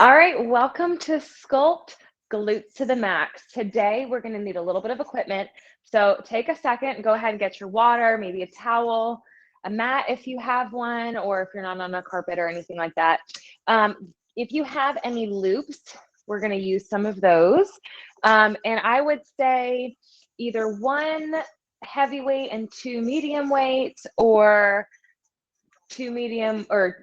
All right, welcome to Sculpt Glutes to the Max. Today, we're gonna need a little bit of equipment. So take a second and go ahead and get your water, maybe a towel, a mat if you have one, or if you're not on a carpet or anything like that. If you have any loops, we're gonna use some of those. And I would say either one heavy weight and two medium weight, or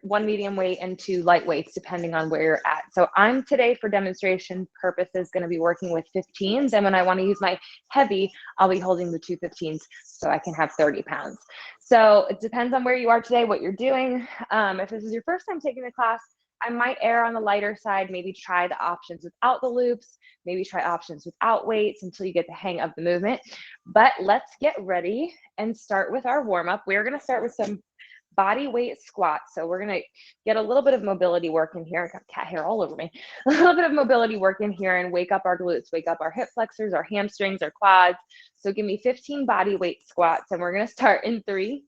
one medium weight and two light weights, depending on where you're at. So I'm today, for demonstration purposes, going to be working with 15s. And when I want to use my heavy, I'll be holding the two 15s so I can have 30 pounds. So it depends on where you are today, what you're doing. If this is your first time taking the class, I might err on the lighter side, maybe try the options without the loops, maybe try options without weights until you get the hang of the movement. But let's get ready and start with our warm-up. We're going to start with some body weight squats. So we're going to get a little bit of mobility work in here. I got cat hair all over me. A little bit of mobility work in here and wake up our glutes, wake up our hip flexors, our hamstrings, our quads. So give me 15 body weight squats, and we're going to start in 3,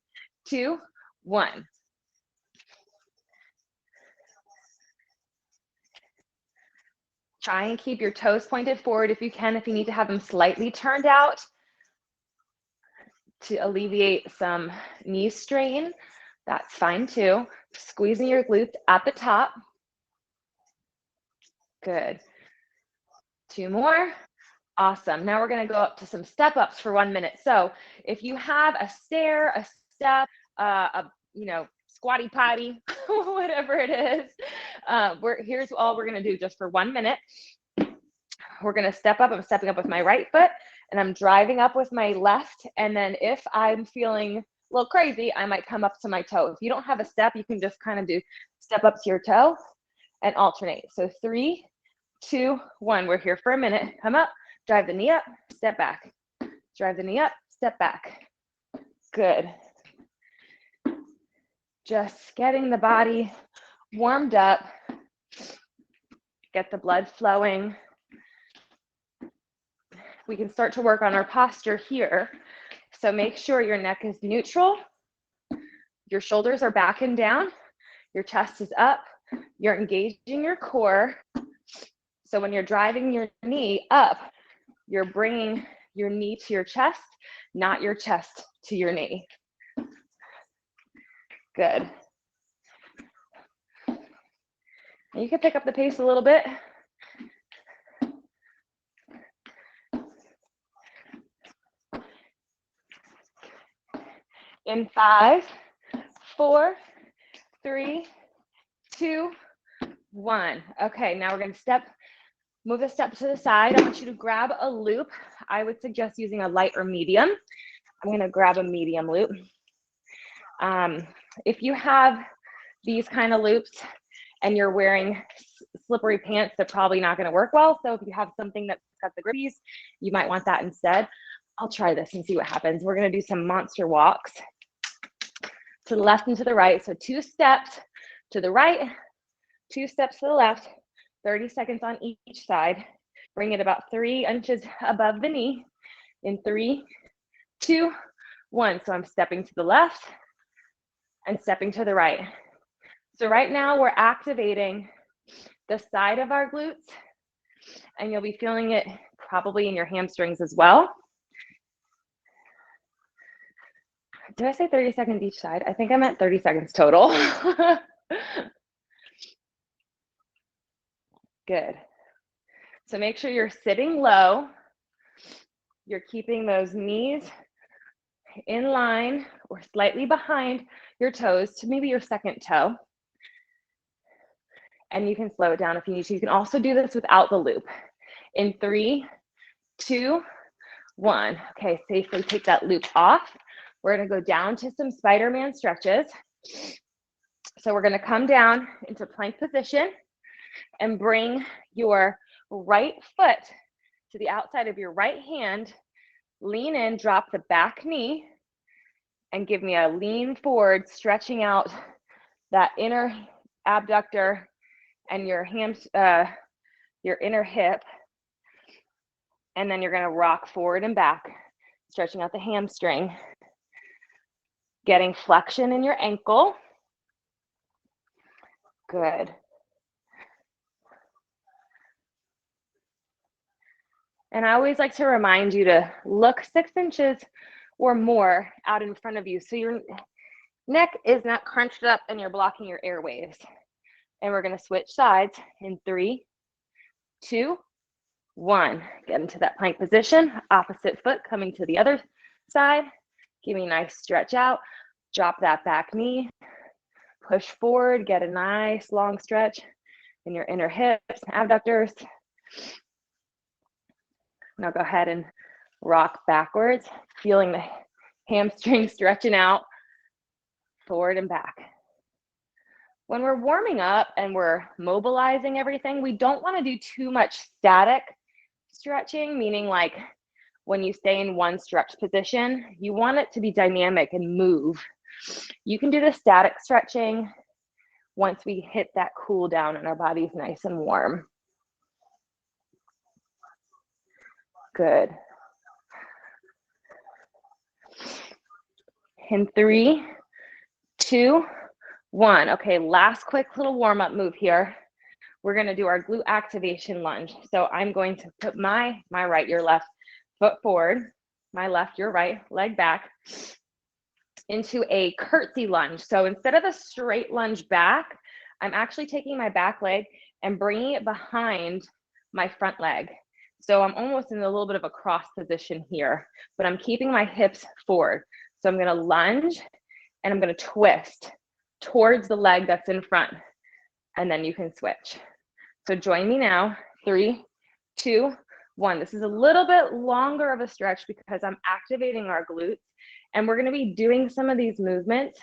2, 1. Try and keep your toes pointed forward if you can, if you need to have them slightly turned out to alleviate some knee strain. That's fine too. Squeezing your glutes at the top. Good. 2 more. Awesome. Now we're going to go up to some step ups for 1 minute. So if you have a stair, a step, squatty potty, whatever it is, here's all we're going to do just for 1 minute. We're going to step up. I'm stepping up with my right foot, and I'm driving up with my left. And then if I'm feeling a little crazy, I might come up to my toe. If you don't have a step, you can just kind of do step up to your toe and alternate. So 3, 2, 1. We're here for a minute. Come up, drive the knee up, step back. Drive the knee up, step back. Good. Just getting the body warmed up. Get the blood flowing. We can start to work on our posture here. So make sure your neck is neutral. Your shoulders are back and down. Your chest is up. You're engaging your core. So when you're driving your knee up, you're bringing your knee to your chest, not your chest to your knee. Good. You can pick up the pace a little bit. In 5, 4, 3, 2, 1. Okay, now we're going to move the step to the side. I want you to grab a loop. I would suggest using a light or medium. I'm going to grab a medium loop. If you have these kind of loops and you're wearing slippery pants, they're probably not going to work well. So if you have something that's got the grippies, you might want that instead. I'll try this and see what happens. We're going to do some monster walks to the left and to the right. So 2 steps to the right, 2 steps to the left, 30 seconds on each side. Bring it about 3 inches above the knee in 3, 2, 1. So I'm stepping to the left and stepping to the right. So right now we're activating the side of our glutes, and you'll be feeling it probably in your hamstrings as well. Did I say 30 seconds each side? I think I meant 30 seconds total. Good. So make sure you're sitting low. You're keeping those knees in line or slightly behind your toes to maybe your second toe. And you can slow it down if you need to. You can also do this without the loop. In 3, 2, 1. Okay, safely take that loop off. We're going to go down to some Spider-Man stretches. So we're going to come down into plank position and bring your right foot to the outside of your right hand. Lean in, drop the back knee, and give me a lean forward, stretching out that inner abductor and your inner hip. And then you're going to rock forward and back, stretching out the hamstring, getting flexion in your ankle. Good. And I always like to remind you to look 6 inches or more out in front of you so your neck is not crunched up and you're blocking your airways. And we're going to switch sides in 3, 2, 1. Get into that plank position. Opposite foot coming to the other side. Give me a nice stretch out. Drop that back knee. Push forward. Get a nice long stretch in your inner hips, abductors. Now go ahead and rock backwards, feeling the hamstring stretching out, forward and back. When we're warming up and we're mobilizing everything, we don't want to do too much static stretching, meaning like when you stay in one stretch position, you want it to be dynamic and move. You can do the static stretching once we hit that cool down and our body's nice and warm. Good. In 3, 2, 1. Okay, last quick little warm-up move here. We're going to do our glute activation lunge. So I'm going to put my right, your left foot forward, my left, your right, leg back into a curtsy lunge. So instead of a straight lunge back, I'm actually taking my back leg and bringing it behind my front leg. So I'm almost in a little bit of a cross position here, but I'm keeping my hips forward. So I'm going to lunge and I'm going to twist towards the leg that's in front, and then you can switch. So join me now. 3, 2, 1. This is a little bit longer of a stretch because I'm activating our glutes, and we're going to be doing some of these movements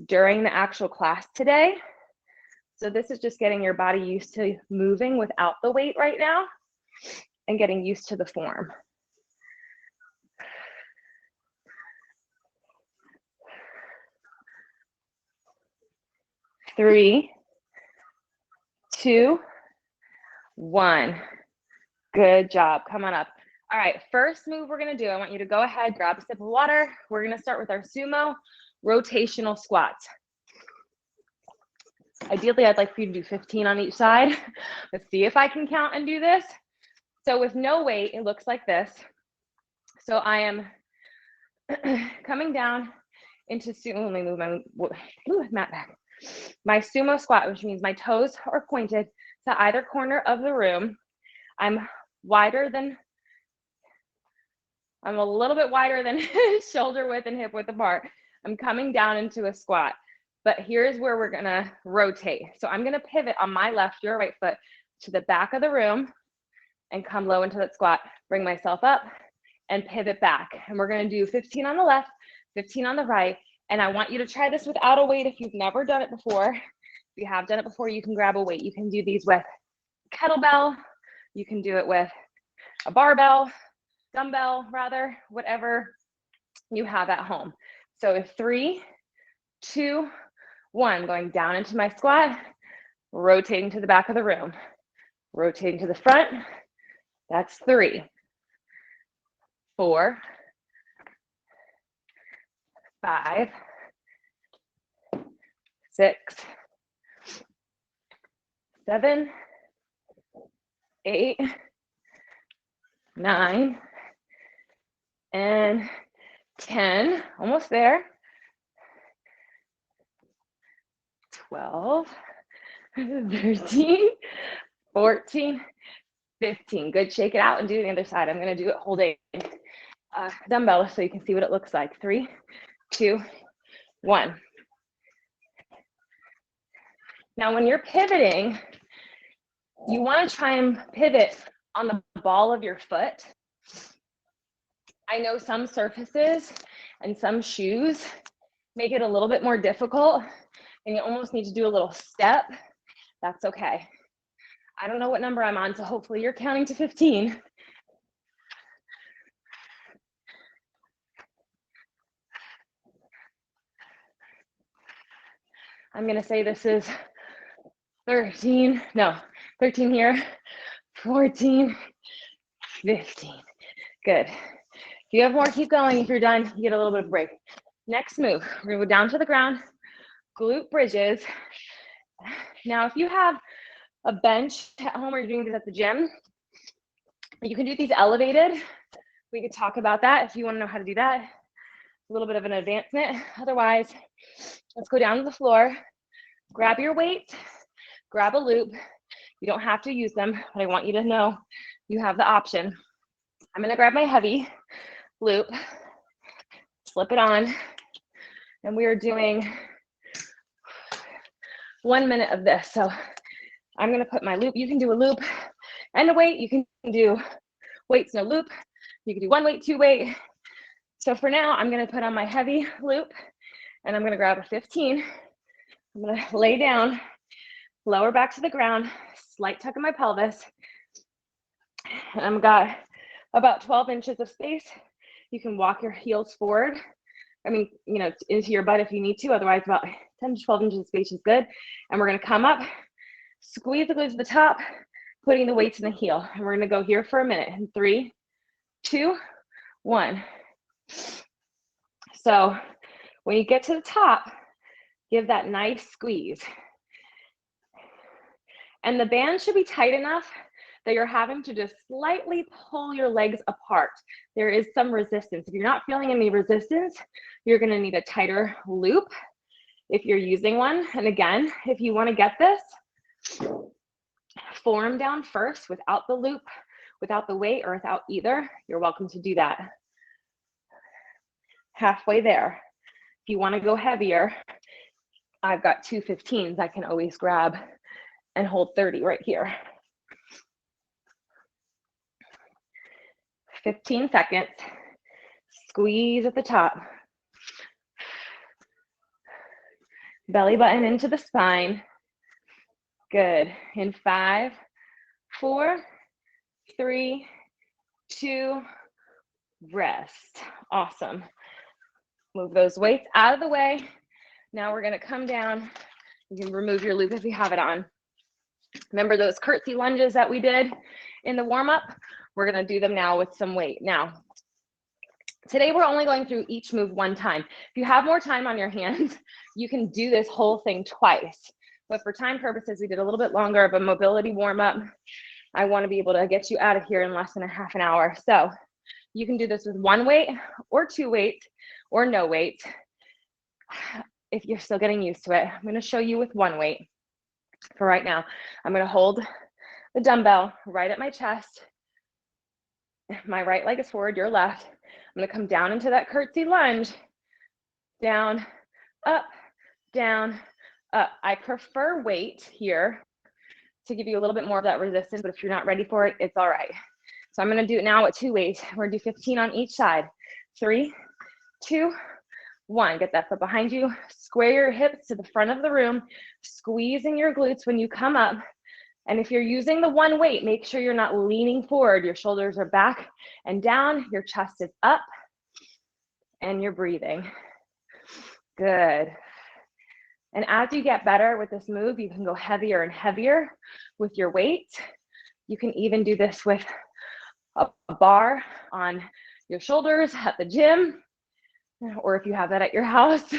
during the actual class today. So this is just getting your body used to moving without the weight right now and getting used to the form. Three, 2, 1. Good job. Come on up. All right, first move we're going to do, I want you to go ahead, grab a sip of water. We're going to start with our sumo rotational squats. Ideally, I'd like for you to do 15 on each side. Let's see if I can count and do this. So with no weight, it looks like this. So I am coming down into sumo. Let me move my mat back. My sumo squat, which means my toes are pointed to either corner of the room. I'm a little bit wider than shoulder width and hip width apart. I'm coming down into a squat, but here's where we're gonna rotate. So I'm gonna pivot on my left, your right foot to the back of the room and come low into that squat, bring myself up and pivot back. And we're gonna do 15 on the left, 15 on the right. And I want you to try this without a weight if you've never done it before. If you have done it before, you can grab a weight. You can do these with kettlebell. You can do it with a barbell, dumbbell rather, whatever you have at home. So 3, 2, 1, going down into my squat, rotating to the back of the room, rotating to the front. That's 3, 4, 5, 6, 7, 8, 9, and 10. Almost there. 12, 13, 14, 15. Good. Shake it out and do the other side. I'm going to do it holding dumbbell so you can see what it looks like. 3, 2, 1. Now, when you're pivoting, you want to try and pivot on the ball of your foot. I know some surfaces and some shoes make it a little bit more difficult, and you almost need to do a little step. That's okay. I don't know what number I'm on, so hopefully you're counting to 15. I'm going to say this is 13 here, 14, 15. Good. If you have more, keep going. If you're done, you get a little bit of a break. Next move, we're going to go down to the ground, glute bridges, Now, if you have a bench at home or you're doing this at the gym, you can do these elevated. We could talk about that if you want to know how to do that. A little bit of an advancement. Otherwise, let's go down to the floor, grab your weight, grab a loop. You don't have to use them, but I want you to know you have the option. I'm gonna grab my heavy loop, slip it on, and we are doing 1 minute of this. So I'm gonna put my loop. You can do a loop and a weight. You can do weights, no loop. You can do 1 weight, 2 weight. So for now, I'm gonna put on my heavy loop and I'm gonna grab a 15. I'm gonna lay down, lower back to the ground, slight tuck in my pelvis. And I've got about 12 inches of space. You can walk your heels forward. I mean, you know, into your butt if you need to. Otherwise, about 10 to 12 inches of space is good. And we're gonna come up, squeeze the glutes to the top, putting the weights in the heel. And we're gonna go here for a minute. In 3, 2, 1. So when you get to the top, give that nice squeeze. And the band should be tight enough that you're having to just slightly pull your legs apart. There is some resistance. If you're not feeling any resistance, you're gonna need a tighter loop if you're using one. And again, if you wanna get this, form down first without the loop, without the weight, or without either, you're welcome to do that. Halfway there. If you wanna go heavier, I've got 2 15s I can always grab and hold 30 right here. 15 seconds, squeeze at the top. Belly button into the spine. Good. In 5, 4, 3, 2, rest. Awesome. Move those weights out of the way. Now we're gonna come down. You can remove your loop if you have it on. Remember those curtsy lunges that we did in the warm-up? We're gonna do them now with some weight. Now, today we're only going through each move 1 time. If you have more time on your hands, you can do this whole thing twice. But for time purposes, we did a little bit longer of a mobility warm-up. I wanna be able to get you out of here in less than a half an hour. So you can do this with 1 weight or 2 weights or no weight if you're still getting used to it. I'm gonna show you with 1 weight. For right now, I'm gonna hold the dumbbell right at my chest. My right leg is forward, your left. I'm gonna come down into that curtsy lunge. Down, up, down, up. I prefer weight here to give you a little bit more of that resistance, but if you're not ready for it, it's all right. So I'm gonna do it now with 2 weights. We're gonna do 15 on each side. 3, 2, 1. Get that foot behind you. Square your hips to the front of the room, squeezing your glutes when you come up. And if you're using the 1 weight, make sure you're not leaning forward. Your shoulders are back and down. Your chest is up and you're breathing. Good. And as you get better with this move, you can go heavier and heavier with your weight. You can even do this with a bar on your shoulders at the gym, or if you have that at your house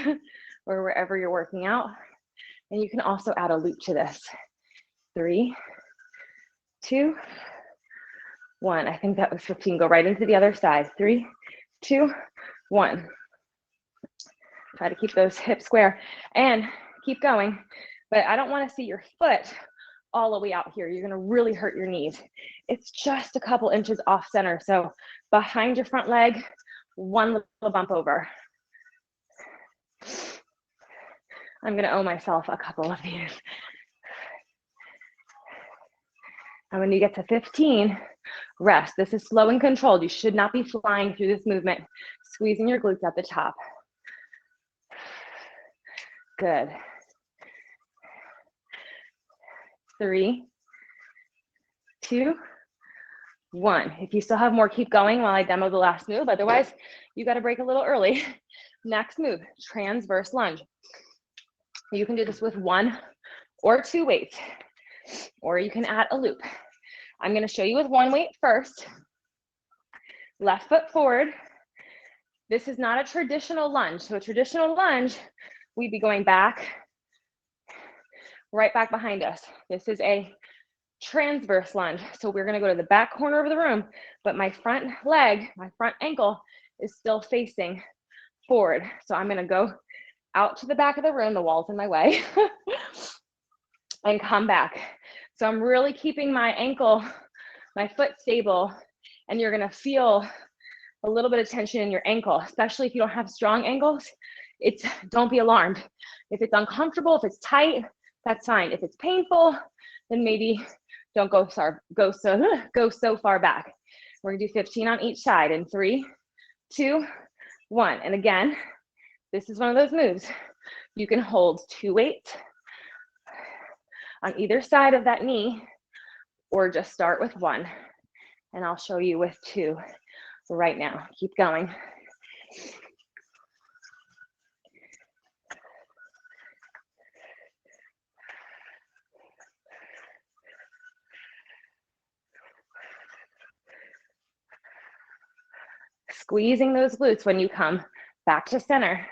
or wherever you're working out. And you can also add a loop to this. 3, 2, 1. I think that was 15. Go right into the other side. 3, 2, 1. Try to keep those hips square and keep going. But I don't want to see your foot all the way out here. You're going to really hurt your knees. It's just a couple inches off center. So behind your front leg, 1 little bump over. I'm going to owe myself a couple of these. And when you get to 15, rest. This is slow and controlled. You should not be flying through this movement. Squeezing your glutes at the top. Good. 3, 2, 1. If you still have more, keep going while I demo the last move. Otherwise, you got to break a little early. Next move, transverse lunge. You can do this with 1 or 2 weights, or you can add a loop. I'm going to show you with 1 weight first. Left foot forward. This is not a traditional lunge. So a traditional lunge, we'd be going back right back behind us. This is a transverse lunge. So we're gonna go to the back corner of the room, but my front leg, my front ankle is still facing forward. So I'm gonna go out to the back of the room, the wall's in my way, and come back. So I'm really keeping my ankle, my foot stable, and you're gonna feel a little bit of tension in your ankle, especially if you don't have strong ankles. Don't be alarmed. If it's uncomfortable, if it's tight, that's fine. If it's painful, then maybe don't go so far back. We're gonna do 15 on each side in 3, 2, 1. And again, this is one of those moves. You can hold 2 weights on either side of that knee, or just start with 1. And I'll show you with 2 right now. Keep going. Squeezing those glutes when you come back to center.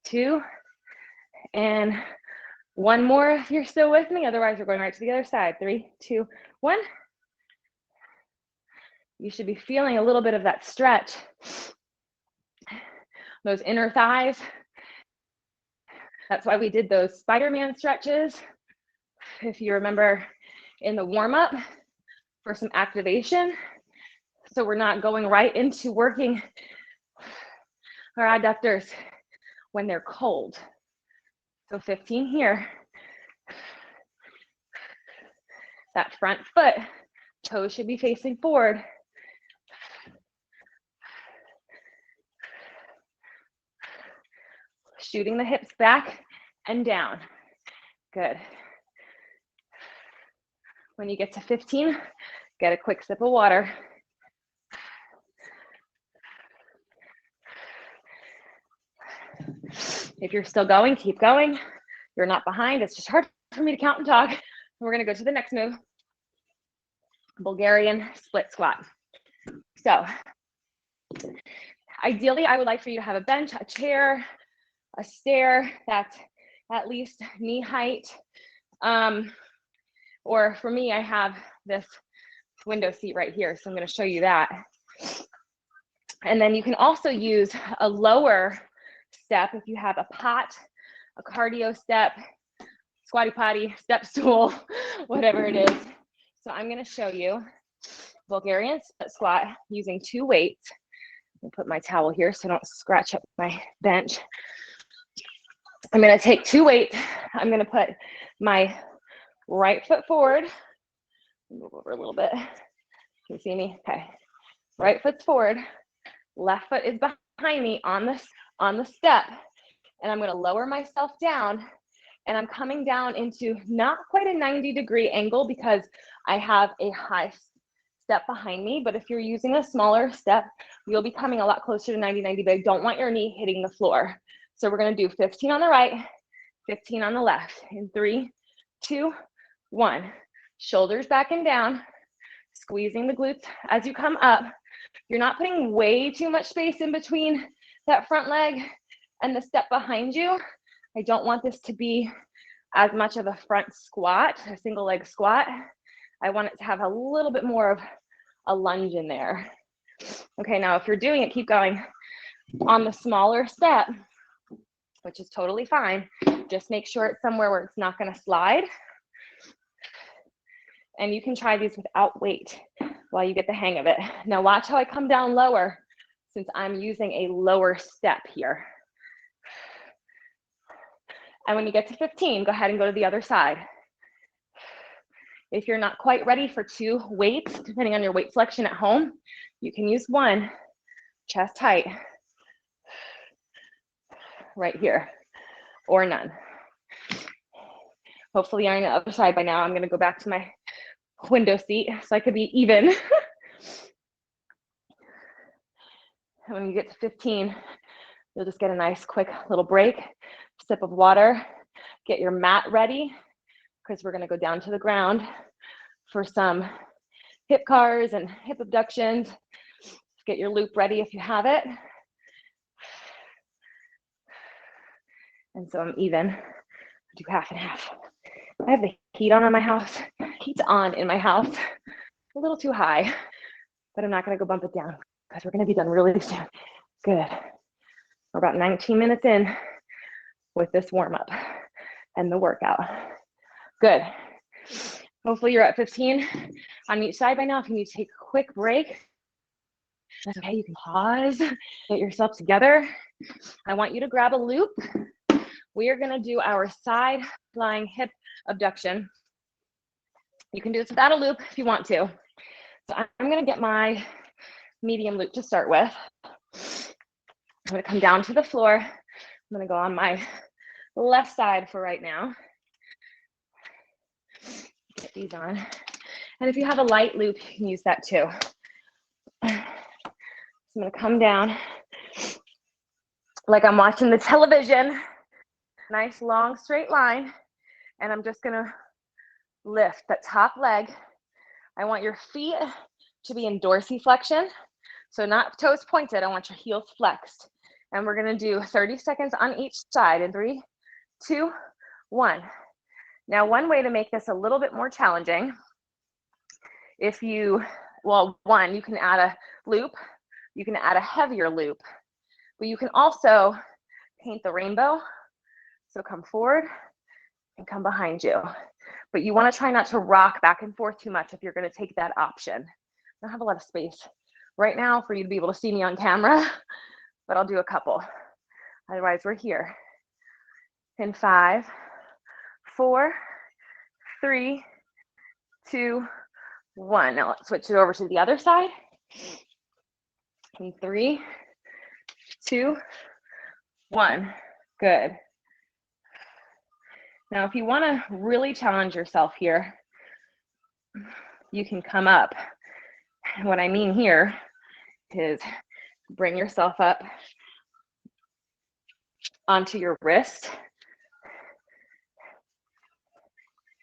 2, and 1 more if you're still with me. Otherwise, we're going right to the other side. 3, 2, 1. You should be feeling a little bit of that stretch. Those inner thighs. That's why we did those Spider-Man stretches. If you remember in the warm-up for some activation. So we're not going right into working our adductors when they're cold. So 15 here. That front foot, toes should be facing forward. Shooting the hips back and down. Good. When you get to 15, get a quick sip of water. If you're still going, keep going. You're not behind. It's just hard for me to count and talk. We're gonna go to the next move. Bulgarian split squat. So ideally, I would like for you to have a bench, a chair, a stair that's at least knee height. Or for me, I have this window seat right here. So I'm gonna show you that. And then you can also use a lower step if you have a pot, a cardio step, squatty potty, step stool, whatever it is. So I'm gonna show you Bulgarian split squat using 2 weights. I'll put my towel here so I don't scratch up my bench. I'm gonna take 2 weights. I'm gonna put my right foot forward. Move over a little bit. Can you see me? Okay. Right foot's forward. Left foot is behind me on the step. And I'm gonna lower myself down, and I'm coming down into not quite a 90-degree angle because I have a high step behind me, but if you're using a smaller step, you'll be coming a lot closer to 90, but I don't want your knee hitting the floor. So we're gonna do 15 on the right, 15 on the left in 3, 2, 1. Shoulders back and down, squeezing the glutes as you come up. You're not putting way too much space in between that front leg and the step behind you. I don't want this to be as much of a front squat, a single leg squat. I want it to have a little bit more of a lunge in there. Okay, now if you're doing it, keep going. On the smaller step, which is totally fine, just make sure it's somewhere where it's not gonna slide. And you can try these without weight while you get the hang of it. Now watch how I come down lower since I'm using a lower step here. And when you get to 15, go ahead and go to the other side. If you're not quite ready for 2 weights, depending on your weight selection at home, you can use 1, chest height, right here, or none. Hopefully you're on the other side by now. I'm gonna go back to my window seat so I could be even. And when you get to 15, you'll just get a nice quick little break, sip of water, get your mat ready, because we're gonna go down to the ground for some hip cars and hip abductions. Get your loop ready if you have it. And so I'm even Do half and half. I have the heat on in my house. Heat's on in my house. A little too high, but I'm not gonna go bump it down because we're gonna be done really soon. Good. We're about 19 minutes in with this warm up and the workout. Good. Hopefully you're at 15 on each side by now. If you need to take a quick break, that's okay. You can pause, get yourself together. I want you to grab a loop. We are gonna do our side lying hip abduction. You can do this without a loop if you want to. So I'm gonna get my medium loop to start with. I'm gonna come down to the floor. I'm gonna go on my left side for right now. Get these on. And if you have a light loop, you can use that too. So I'm gonna come down like I'm watching the television. Nice long straight line. And I'm just gonna lift that top leg. I want your feet to be in dorsiflexion. So not toes pointed, I want your heels flexed. And we're gonna do 30 seconds on each side in 3, 2, 1. Now, one way to make this a little bit more challenging, if you, well, one, you can add a loop, you can add a heavier loop, but you can also paint the rainbow. So come forward and come behind you. But you wanna try not to rock back and forth too much if you're gonna take that option. I don't have a lot of space right now for you to be able to see me on camera, but I'll do a couple. Otherwise, we're here. In 5, 4, 3, 2, 1. Now let's switch it over to the other side. In 3, 2, 1. Good. Now, if you want to really challenge yourself here, you can come up. What I mean here is bring yourself up onto your wrist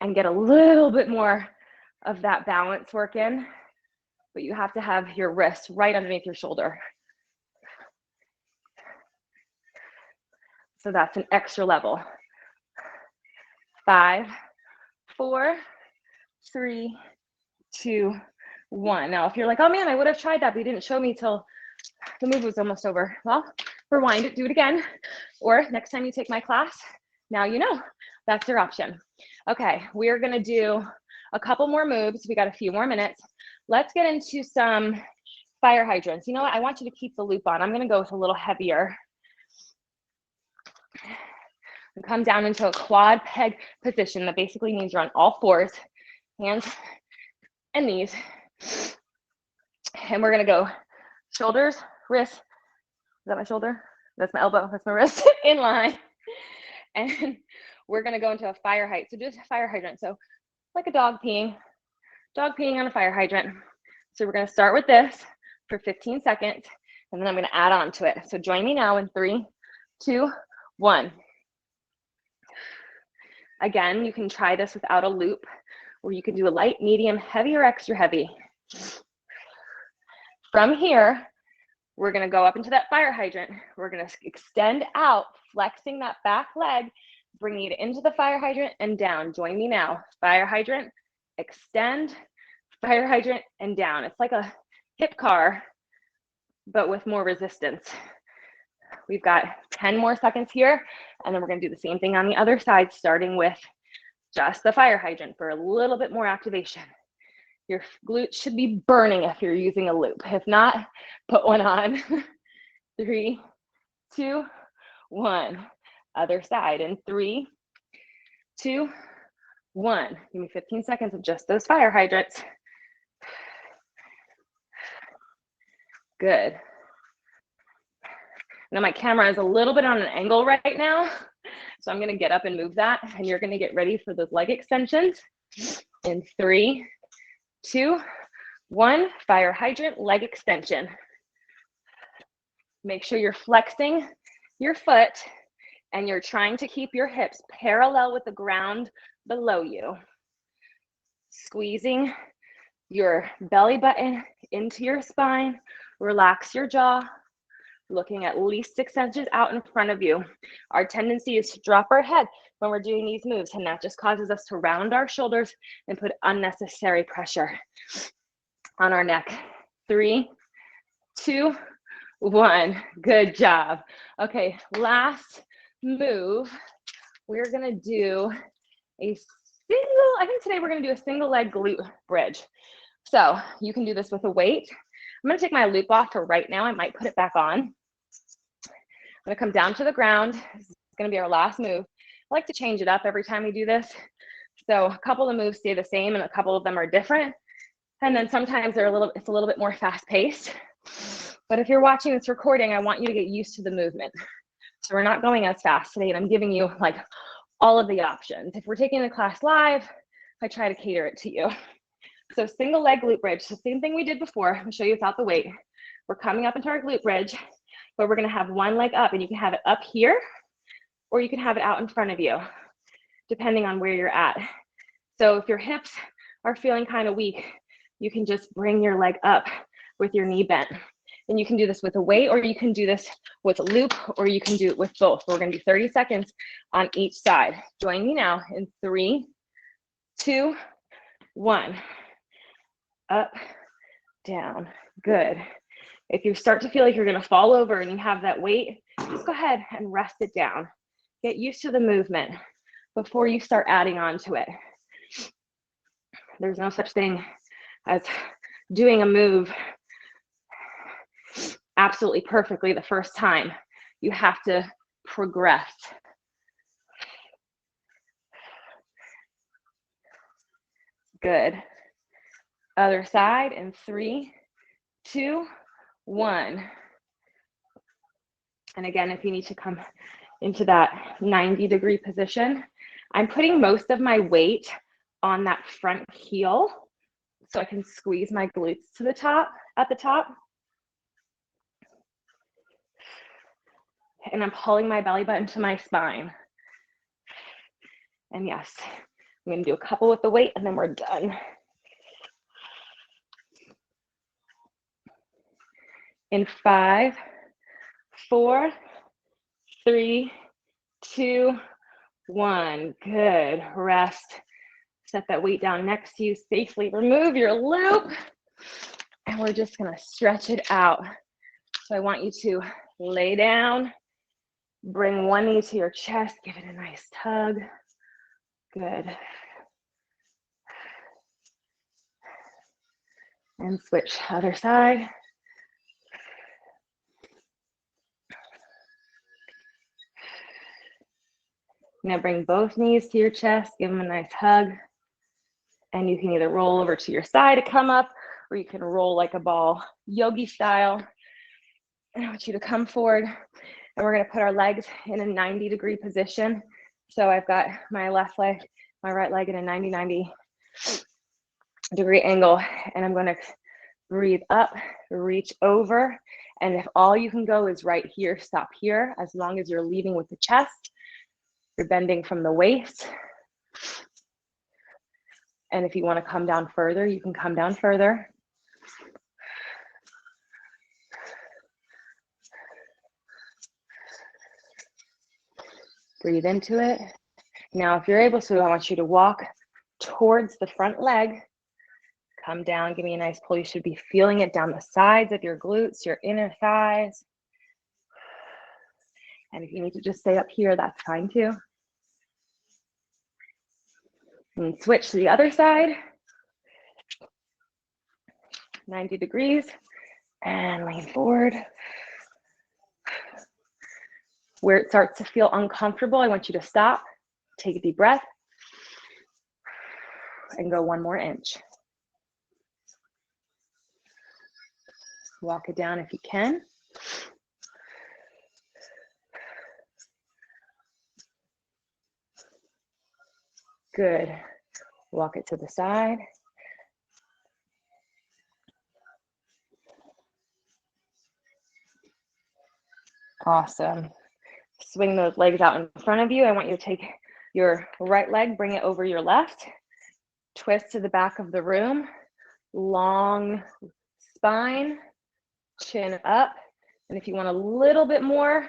and get a little bit more of that balance work in, but you have to have your wrist right underneath your shoulder. So that's an extra level. 5, 4, 3, 2, 1. Now, if you're like, oh man, I would have tried that, but you didn't show me till the move was almost over. Well, rewind it, do it again. Or next time you take my class, now you know, that's your option. Okay, we're gonna do a couple more moves. We got a few more minutes. Let's get into some fire hydrants. You know what, I want you to keep the loop on. I'm gonna go with a little heavier. And come down into a quad peg position. That basically means you're on all fours, hands and knees. And we're gonna go shoulders, wrists. Is that my shoulder? That's my elbow, that's my wrist, in line. And we're gonna go into a fire height. So just a fire hydrant. So like a dog peeing on a fire hydrant. So we're gonna start with this for 15 seconds, and then I'm gonna add on to it. So join me now in 3, 2, 1. Again, you can try this without a loop, or you can do a light, medium, heavy, or extra heavy. From here, we're gonna go up into that fire hydrant. We're gonna extend out, flexing that back leg, bringing it into the fire hydrant and down. Join me now. Fire hydrant, extend, fire hydrant, and down. It's like a hip car, but with more resistance. We've got 10 more seconds here, and then we're gonna do the same thing on the other side, starting with just the fire hydrant for a little bit more activation. Your glutes should be burning if you're using a loop. If not, put one on. 3, 2, 1. Other side in 3, 2, 1. Give me 15 seconds of just those fire hydrants. Good. Now my camera is a little bit on an angle right now, so I'm gonna get up and move that, and you're gonna get ready for those leg extensions in 3, 2, 1. Fire hydrant, leg extension. Make sure you're flexing your foot and you're trying to keep your hips parallel with the ground below you. Squeezing your belly button into your spine, relax your jaw, looking at least 6 inches out in front of you. Our tendency is to drop our head when we're doing these moves, and that just causes us to round our shoulders and put unnecessary pressure on our neck. 3, 2, 1. Good job. Okay, last move. We're gonna do a I think today we're gonna do a single leg glute bridge. So you can do this with a weight. I'm gonna take my loop off for right now. I might put it back on. I'm gonna come down to the ground. This is gonna be our last move. I like to change it up every time we do this. So a couple of moves stay the same and a couple of them are different. And then sometimes it's a little bit more fast paced. But if you're watching this recording, I want you to get used to the movement. So we're not going as fast today, and I'm giving you like all of the options. If we're taking the class live, I try to cater it to you. So single leg glute bridge, the same thing we did before. I'll show you without the weight. We're coming up into our glute bridge, but we're gonna have one leg up, and you can have it up here, or you can have it out in front of you, depending on where you're at. So if your hips are feeling kind of weak, you can just bring your leg up with your knee bent. And you can do this with a weight, or you can do this with a loop, or you can do it with both. We're gonna do 30 seconds on each side. Join me now in 3, 2, 1. Up, down, good. If you start to feel like you're gonna fall over and you have that weight, just go ahead and rest it down. Get used to the movement before you start adding on to it. There's no such thing as doing a move absolutely perfectly the first time. You have to progress. Good. Other side in 3, 2, 1. And again, if you need to come into that 90-degree position, I'm putting most of my weight on that front heel so I can squeeze my glutes to the top, at the top. And I'm pulling my belly button to my spine. And yes, I'm gonna do a couple with the weight and then we're done. In 5, 4, 3, 2, 1. Good. Rest. Set that weight down next to you safely. Remove your loop. And we're just gonna stretch it out. So I want you to lay down, bring one knee to your chest, give it a nice tug. Good. And switch other side. Now bring both knees to your chest, give them a nice hug. And you can either roll over to your side to come up, or you can roll like a ball, yogi style. And I want you to come forward, and we're gonna put our legs in a 90-degree position. So I've got my left leg, my right leg in a 90-degree angle, and I'm gonna breathe up, reach over. And if all you can go is right here, stop here, as long as you're leading with the chest. You're bending from the waist. And if you want to come down further, you can come down further. Breathe into it. Now, if you're able to, I want you to walk towards the front leg. Come down, give me a nice pull. You should be feeling it down the sides of your glutes, your inner thighs. And if you need to just stay up here, that's fine too. And switch to the other side. 90 degrees. And lean forward. Where it starts to feel uncomfortable, I want you to stop. Take a deep breath. And go one more inch. Walk it down if you can. Good. Walk it to the side. Awesome. Swing those legs out in front of you. I want you to take your right leg, bring it over your left. Twist to the back of the room. Long spine, chin up. And if you want a little bit more,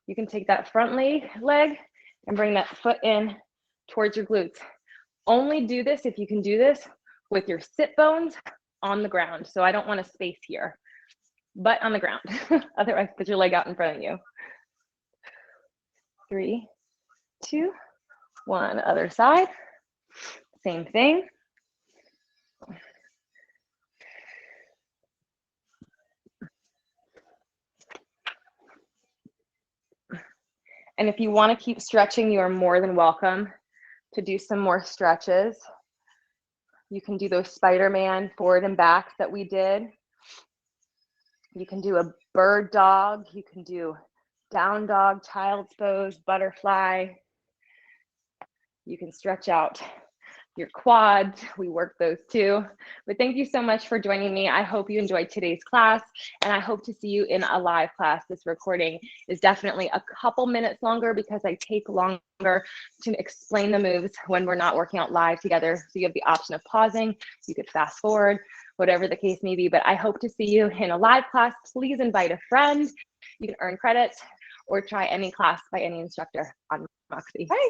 you can take that front leg and bring that foot in towards your glutes. Only do this if you can do this with your sit bones on the ground. So I don't want a space here, but on the ground. Otherwise, put your leg out in front of you. 3, 2, 1. Other side. Same thing. And if you want to keep stretching, you are more than welcome to do some more stretches. You can do those Spider-Man forward and backs that we did. You can do a bird dog. You can do down dog, child's pose, butterfly. You can stretch out your quads. We work those too. But thank you so much for joining me. I hope you enjoyed today's class, and I hope to see you in a live class. This recording is definitely a couple minutes longer because I take longer to explain the moves when we're not working out live together. So you have the option of pausing. You could fast forward, whatever the case may be. But I hope to see you in a live class. Please invite a friend. You can earn credits or try any class by any instructor on Moxie. Bye.